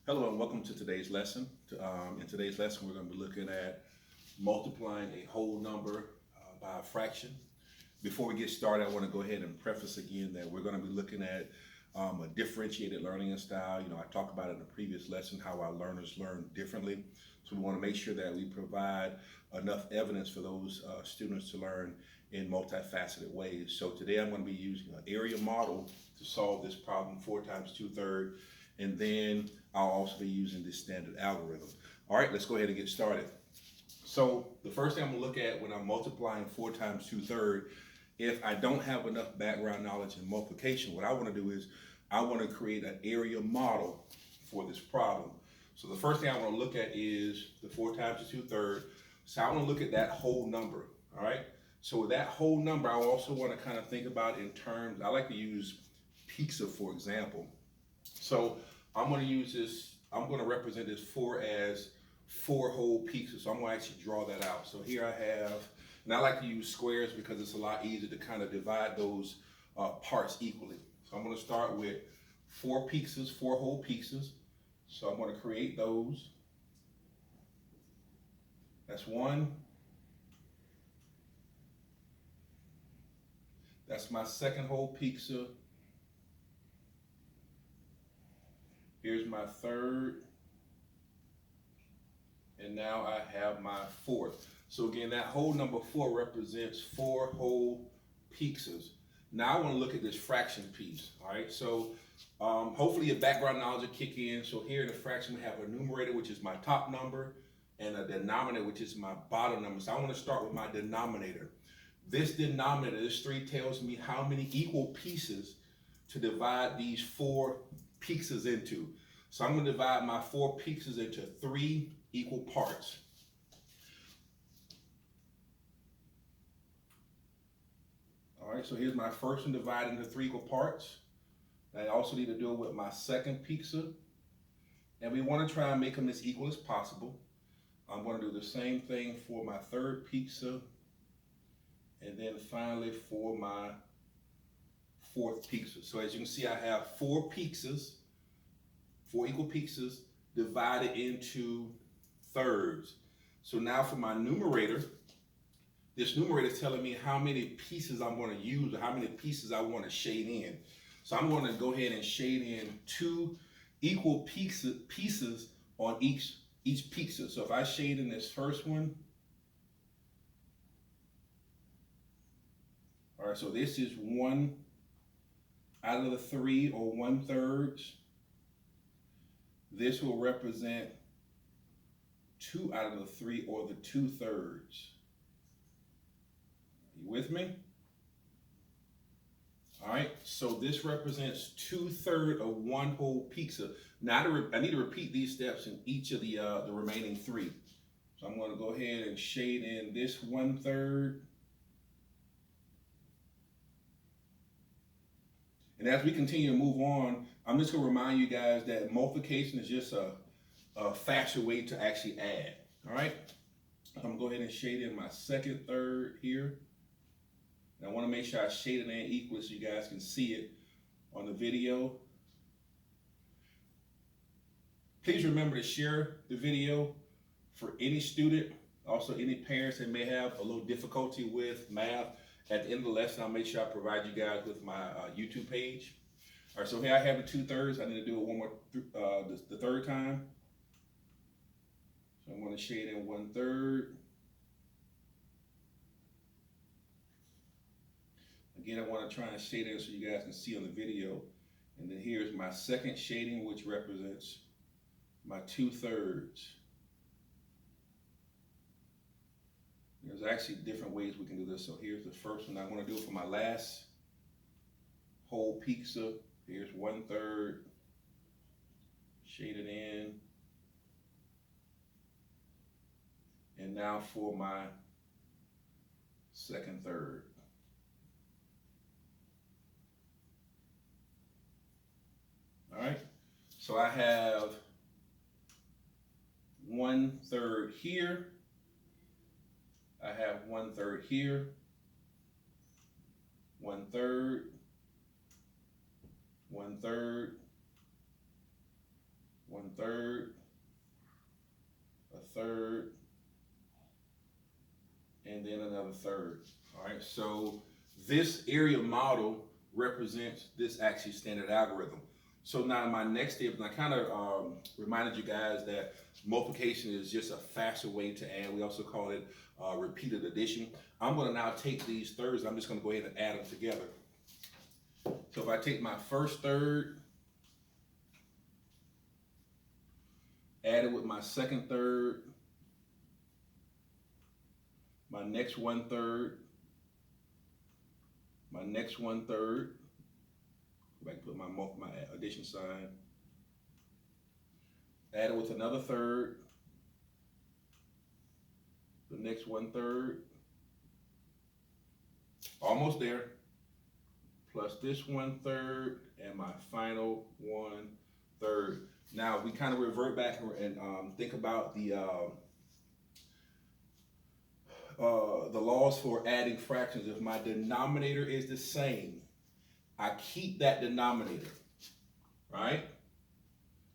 Hello and welcome to today's lesson. In today's lesson, we're going to be looking at multiplying a whole number by a fraction. Before we get started, I want to go ahead and preface again that we're going to be looking at a differentiated learning style. I talked about it in the previous lesson how our learners learn differently. So we want to make sure that we provide enough evidence for those students to learn in multifaceted ways. So today I'm going to be using an area model to solve this problem, 4 times 2/3, and then I'll also be using this standard algorithm. All right, let's go ahead and get started. So the first thing I'm gonna look at when I'm multiplying 4 times 2/3, if I don't have enough background knowledge in multiplication, what I wanna do is I wanna create an area model for this problem. So the first thing I wanna look at is the 4 times 2/3. So I wanna look at that whole number, all right? So with that whole number, I also wanna kind of think about in terms, I like to use pizza, for example. So I'm going to use this, I'm going to represent this 4 as 4 whole pizzas. So I'm going to actually draw that out. So here I have, and I like to use squares because it's a lot easier to kind of divide those parts equally. So I'm going to start with 4 pizzas, 4 whole pizzas. So I'm going to create those. That's one. That's my second whole pizza. Here's my third. And now I have my fourth. So again, that whole number 4 represents 4 whole pizzas. Now I want to look at this fraction piece, all right? So hopefully your background knowledge will kick in. So here in the fraction, we have a numerator, which is my top number, and a denominator, which is my bottom number. So I want to start with my denominator. This denominator, this 3 tells me how many equal pieces to divide these 4 pizzas into. So I'm going to divide my 4 pizzas into 3 equal parts. All right, so here's my first one divided into 3 equal parts. I also need to do it with my second pizza. And we want to try and make them as equal as possible. I'm going to do the same thing for my third pizza. And then finally for my fourth pizza. So as you can see, I have 4 pizzas, 4 equal pizzas divided into thirds. So now for my numerator, this numerator is telling me how many pieces I'm going to use or how many pieces I want to shade in. So I'm going to go ahead and shade in 2 equal pieces on each pizza. So if I shade in this first one, all right, so this is 1 out of the 3 or 1/3. This will represent 2 out of the 3 or the 2/3. You with me? All right, so this represents 2/3 of 1 whole pizza. Now I need to repeat these steps in each of the remaining 3. So I'm going to go ahead and shade in this 1/3. And as we continue to move on, I'm just going to remind you guys that multiplication is just a faster way to actually add. All right, I'm going to go ahead and shade in my second third here. And I want to make sure I shade it in equally so you guys can see it on the video. Please remember to share the video for any student, also any parents that may have a little difficulty with math. At the end of the lesson, I'll make sure I provide you guys with my YouTube page. All right, so here I have the 2/3. I need to do it one more, the third time. So I'm going to shade in 1/3. Again, I want to try and shade it so you guys can see on the video. And then here's my second shading, which represents my 2/3. There's actually different ways we can do this. So here's the first one. I want to do it for my last whole pizza. Here's 1/3. Shade it in. And now for my second third. All right, so I have 1/3 here. I have 1/3 here. 1/3. 1/3. third, a third, and then another third. All right, so this area model represents this actually standard algorithm. So now my next step, and I kind of reminded you guys that multiplication is just a faster way to add. We also call it repeated addition. I'm going to now take these thirds. I'm just going to go ahead and add them together. So if I take my first third, add it with my second third, my next 1/3, my next 1/3, go back and put my addition sign, add it with another third, the next 1/3, almost there, plus this 1/3, and my final 1/3. Now we kind of revert back and think about the laws for adding fractions. If my denominator is the same, I keep that denominator, right?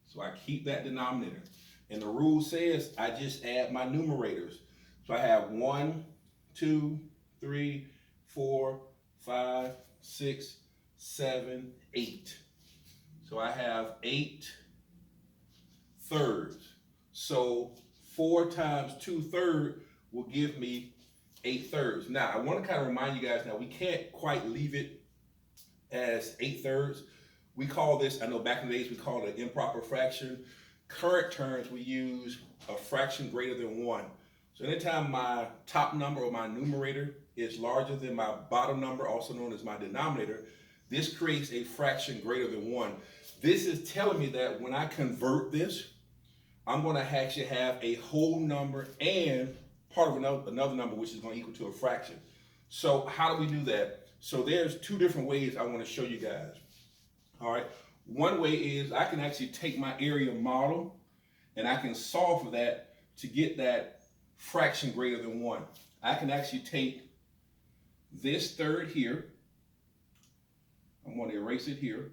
So I keep that denominator. And the rule says I just add my numerators. So I have 1, 2, 3, 4, 5, 6, 7, 8. So I have 8 thirds. So 4 times 2/3 will give me 8 thirds. Now I want to kind of remind you guys, now we can't quite leave it as 8 thirds. We call this, I know back in the days we called it an improper fraction. Current terms we use a fraction greater than 1. So anytime my top number or my numerator is larger than my bottom number, also known as my denominator, this creates a fraction greater than 1. This is telling me that when I convert this, I'm going to actually have a whole number and part of another number, which is going to equal to a fraction. So how do we do that? So there's 2 different ways I want to show you guys. All right. One way is I can actually take my area model and I can solve for that to get that fraction greater than 1. I can actually take this third here. I'm going to erase it here.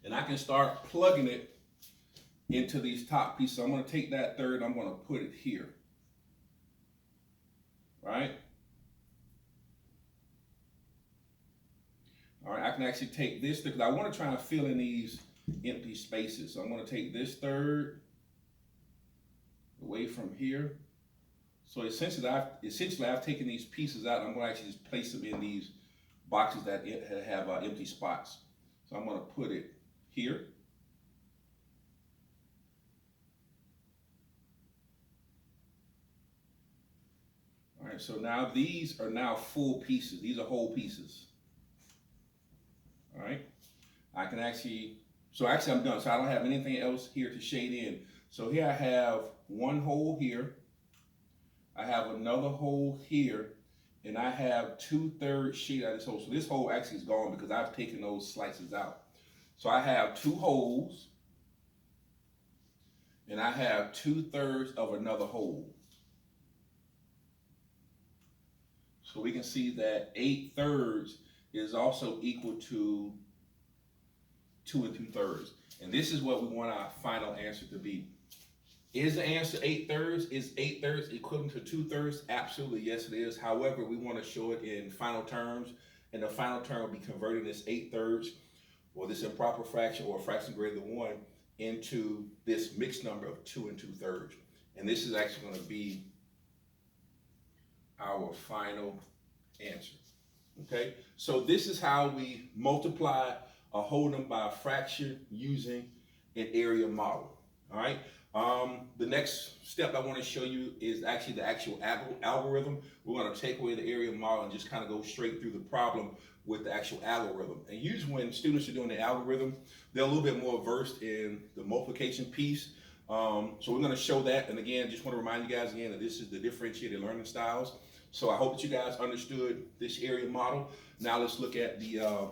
And I can start plugging it into these top pieces. So I'm going to take that third, I'm going to put it here. Right? All right, I can actually take this because I want to try and fill in these empty spaces. So I'm going to take this third away from here. So essentially I've taken these pieces out. I'm going to actually just place them in these boxes that have empty spots. So I'm going to put it here. All right, so now these are now full pieces. These are whole pieces. All right, I can actually, so actually I'm done. So I don't have anything else here to shade in. So here I have one hole here. I have another hole here. And I have 2/3 shade out of this hole. So this hole actually is gone because I've taken those slices out. So I have 2 holes. And I have 2/3 of another hole. So we can see that 8 thirds is also equal to 2 2/3. And this is what we want our final answer to be. Is the answer 8 thirds? Is 8 thirds equivalent to 2/3? Absolutely, yes it is. However, we want to show it in final terms. And the final term will be converting this 8 thirds or this improper fraction or a fraction greater than 1 into this mixed number of 2 2/3. And this is actually going to be our final answer. Okay, so this is how we multiply a whole number by a fraction using an area model. All right. The next step I want to show you is actually the actual algorithm. We're going to take away the area model and just kind of go straight through the problem with the actual algorithm. And usually when students are doing the algorithm, they're a little bit more versed in the multiplication piece. So we're going to show that. And again, just want to remind you guys again that this is the differentiated learning styles. So I hope that you guys understood this area model. Now let's look at the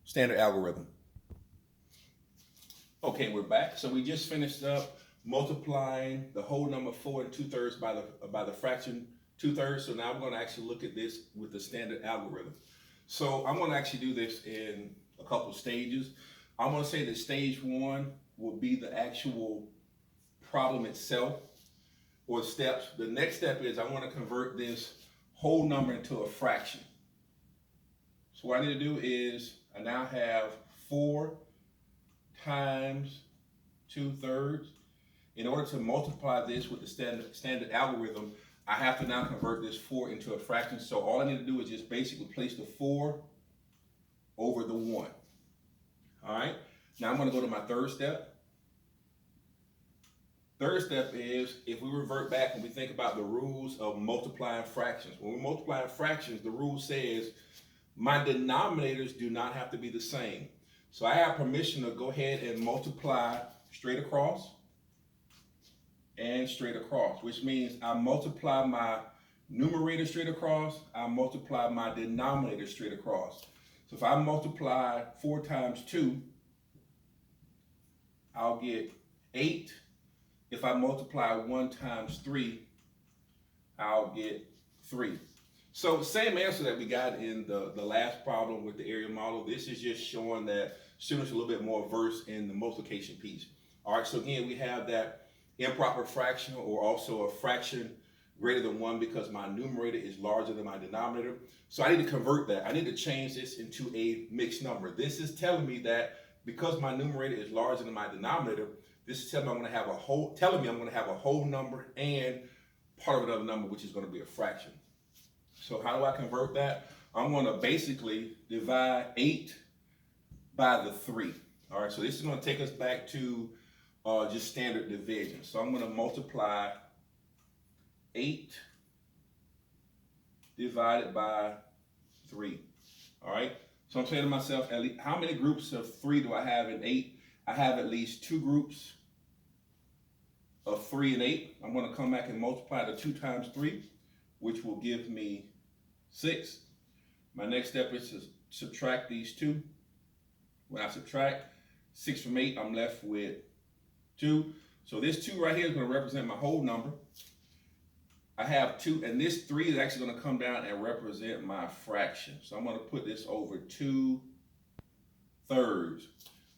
standard algorithm. Okay, we're back. So we just finished up multiplying the whole number 4 2/3 by the fraction 2/3. So now I'm going to actually look at this with the standard algorithm. So I'm going to actually do this in a couple stages. I'm going to say that stage one will be the actual problem itself or steps. The next step is I want to convert this whole number into a fraction. So what I need to do is I now have 4 times 2/3. In order to multiply this with the standard algorithm, I have to now convert this 4 into a fraction. So all I need to do is just basically place the 4 over the 1. All right. Now I'm going to go to my third step. Third step is if we revert back and we think about the rules of multiplying fractions. When we're multiplying fractions, the rule says my denominators do not have to be the same. So I have permission to go ahead and multiply straight across and straight across, which means I multiply my numerator straight across, I multiply my denominator straight across. So if I multiply 4 times 2, I'll get 8. If I multiply 1 times 3, I'll get 3. So same answer that we got in the last problem with the area model. This is just showing that students are a little bit more versed in the multiplication piece. All right, so again, we have that improper fraction or also a fraction greater than 1 because my numerator is larger than my denominator. So I need to convert that. I need to change this into a mixed number. This is telling me that because my numerator is larger than my denominator, this is telling me I'm going to have a whole number and part of another number, which is going to be a fraction. So how do I convert that? I'm going to basically divide 8 by the 3. All right, so this is going to take us back to just standard division. So I'm going to multiply 8 divided by 3. All right, so I'm saying to myself, how many groups of 3 do I have in 8? I have at least 2 groups of 3 and 8. I'm going to come back and multiply the 2 times 3, which will give me 6. My next step is to subtract these 2. When I subtract 6 from 8, I'm left with 2. So this 2 right here is going to represent my whole number. I have 2, and this 3 is actually going to come down and represent my fraction. So I'm going to put this over 2/3.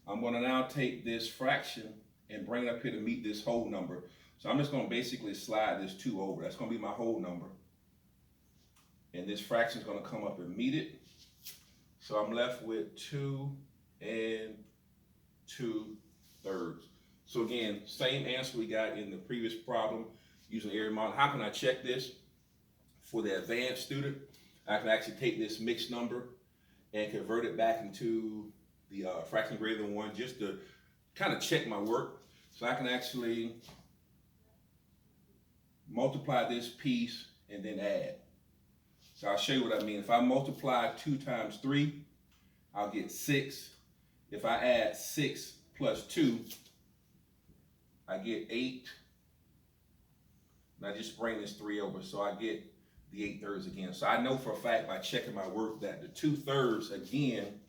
I'm going to now take this fraction and bring it up here to meet this whole number. So I'm just going to basically slide this 2 over. That's going to be my whole number. And this fraction is going to come up and meet it. So I'm left with 2 2/3. So again, same answer we got in the previous problem using area model. How can I check this? For the advanced student, I can actually take this mixed number and convert it back into the fraction greater than 1 just to kind of check my work. So I can actually multiply this piece and then add. So I'll show you what I mean. If I multiply 2 times 3, I'll get 6. If I add 6 plus 2, I get 8. And I just bring this 3 over, so I get the 8/3 again. So I know for a fact by checking my work that the 2/3 again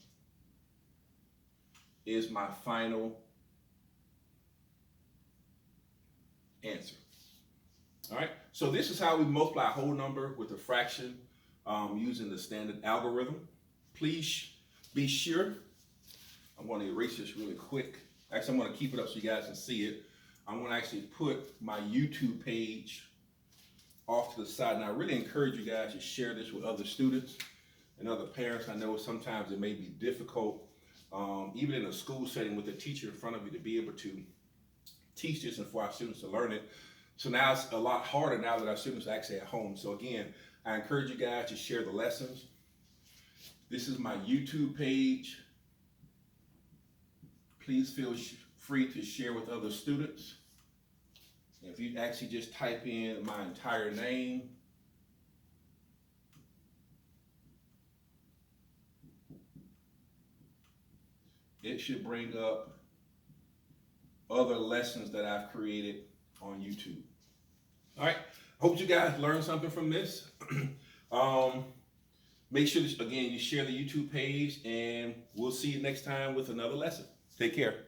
is my final answer. All right, so this is how we multiply a whole number with a fraction using the standard algorithm. Please be sure, I'm going to erase this really quick. Actually, I'm going to keep it up so you guys can see it. I'm going to actually put my YouTube page off to the side. And I really encourage you guys to share this with other students and other parents. I know sometimes it may be difficult, even in a school setting with a teacher in front of you, to be able to teach this and for our students to learn it. So now it's a lot harder now that our students are actually at home. So again, I encourage you guys to share the lessons. This is my YouTube page. Please feel free to share with other students. If you actually just type in my entire name, it should bring up other lessons that I've created on YouTube. All right, hope you guys learned something from this. Make sure that, again, you share the YouTube page, and we'll see you next time with another lesson. Take care.